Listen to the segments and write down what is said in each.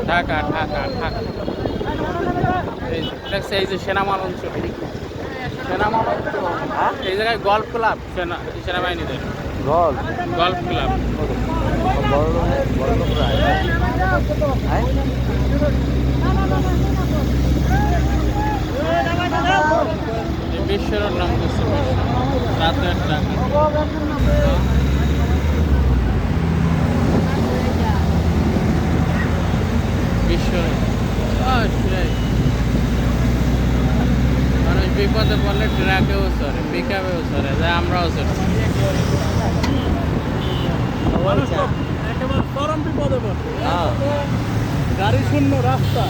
ঢাকা ঢাকা ঢাকা এই যে সেনামাল অঞ্চল, সেনামাল অঞ্চল, এই জায়গায় গল্ফ ক্লাব সেনাবাহিনীদের গল্ফ ক্লাব। বিশ্বর নাম করছে রাতের ঢাকা। মানুষ বিপদে পড়লে ট্রাকেও চড়ে, পিকআপেও চড়ে, যা আমরাও চড়ছি। একেবারে চরম বিপদে পড়ছে, গাড়ি শূন্য রাস্তা।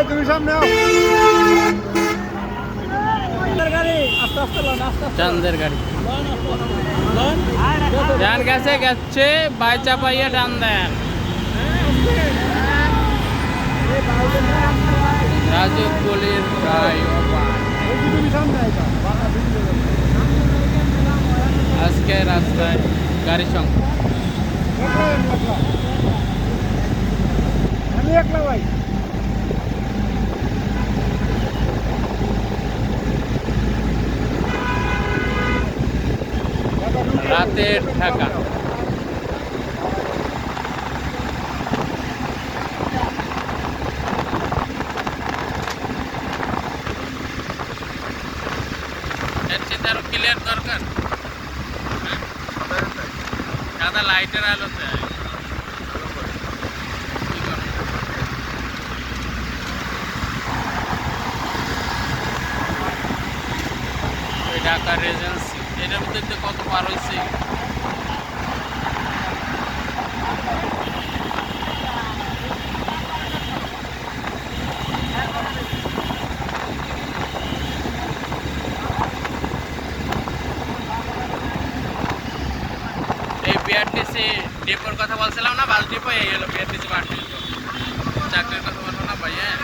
তুমি সামনে চান্দের গাড়ি যান গেছে গেছে বাইচা পাইয়া টান দেন। রাজকলির আজকে রাস্তায় গাড়ি সংখ্যা আমি একলা ভাই। রাতের ঢাকা। আরো ক্লিয়ার দরকার, সাদা লাইটের আলোতে ঢাকা রেজেন্সি, এটার মধ্যে কত পার হয়েছে। এই বিআরটিসি ডিপোর কথা বলছিলাম না, বাস ডিপো, এই হলো বিআরটিসি বাস ডিপো। চাকরির কথা বলবো না ভাই। হ্যাঁ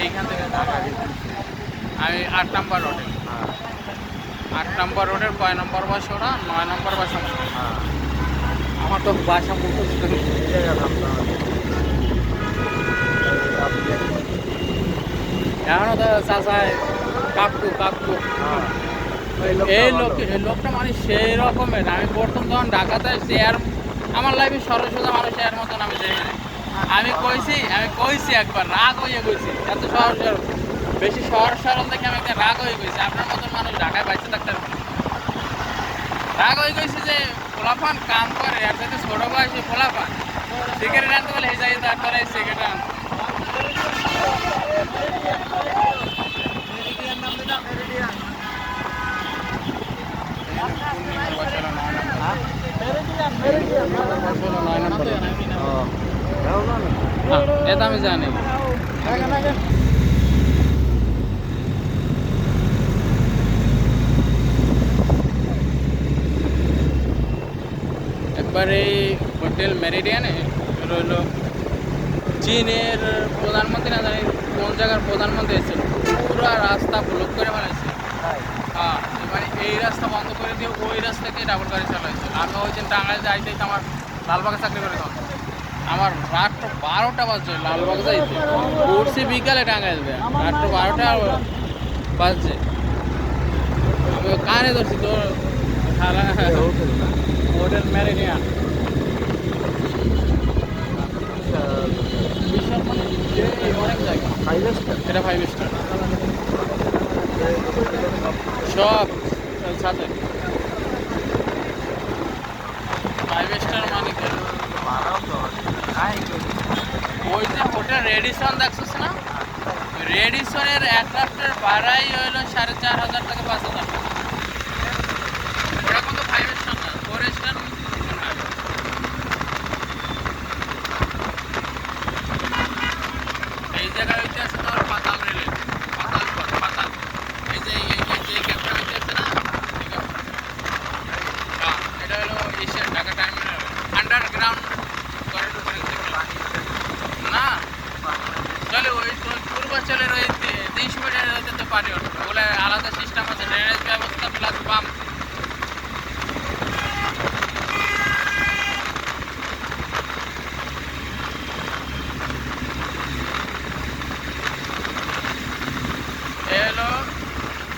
এইখান থেকে আমি 8 নম্বর রোডে, 8 নম্বর রোডের কয় নম্বর বাস ওরা? 9 নম্বর বাস। আমার তো বাসা মুখস্থ এখনো তো চাচায় কাকু কাকু। এই লোকটা মানে সেই রকমের। আমি প্রথম যখন ঢাকাতে আসছি, আর আমার লাইফে সরসোজা মানুষ এর মতন আমি দেখি না। আমি কইছি একবার রাগ হয়ে গেছি, এত সহজ সরল, বেশি সহজ সরল দেখে আমি একটা রাগ হয়ে গেছি। আপনার মতন মানুষ ঢাকায় বাইচে থাকতে রাগ হয়ে গেছি যে পোলাপান কাম করে, আর সাথে ছোট বয়সে পোলাপান সিগারেট আনতে বলে এই যাই তারপরে সিগারেট আনতে। এটা আমি জানি। একবার এই হোটেল মেরিডিয়ানে রইল চীনের প্রধানমন্ত্রী, না জানি কোন জায়গার প্রধানমন্ত্রী এসেছিল, পুরো রাস্তা ব্লক করে বানাইছে। হ্যাঁ, এবার এই রাস্তা বন্ধ করে দিয়ে ওই রাস্তাকে ডাবল গাড়ি চালাইছে। আমি ওই দিন টাঙ্গাইলে যাইতে আমার লালবাগে চাকরি করে তখন আমার রাত 12টা বাজছে লালবাগ যাইতে, উঠছি বিকালে টাঙ্গাইল দেয় রাত 12টা বাজছে। আমি কানে ধরছি তো হোটেল মেরিডিয়ান অনেক জায়গা, এটা 5 স্টার সব সাথে 5 স্টার মানে ওই যে হোটেল রেডিসন দেখছিস না, রেডিসনের এক রাত্রের ভাড়াই হইলো 4,500 থেকে 5,000 টাকা। ওগুলো আলাদা সিস্টেম আছে, ড্রেনেজ ব্যবস্থা প্লাস পাম্প। এ হলো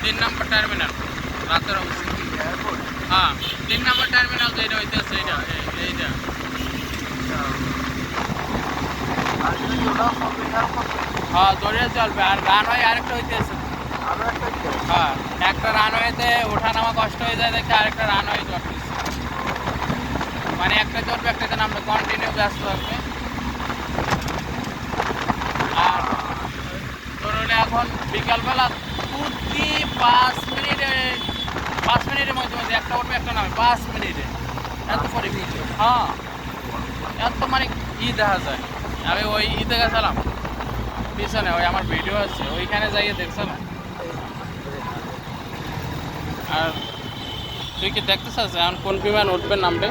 3 নম্বর টার্মিনাল রাতের অবস্থা। হ্যাঁ 3 নম্বর টার্মিনাল যেটা হইতেছে এইটা হ্যাঁ দৌড়ে চলবে। আর রানওয়ে আরেকটা হইতেছে। হ্যাঁ একটা রানওয়েতে ওঠা নামা কষ্ট হয়ে যায় দেখে আরেকটা রানওয়ে চলতেছে, মানে একটা চলবে একটাতে নামবে, কন্টিনিউ ব্যস্ত থাকবে। আর তোর হলে এখন বিকালবেলা প্রতি 5 মিনিটের মধ্যে মধ্যে একটা উঠবে একটা নামে, 5 মিনিটে এত পরিবেশ। হ্যাঁ এত মানে দেখা যায়। আমি ওই ঈদে গেছিলাম পিছনে, ওই আমার ভিডিও আছে, ওইখানে যাইয়ে দেখছিলাম। আর তুই কি দেখতে চাস এখন কোন বিমান উঠবে নামবে?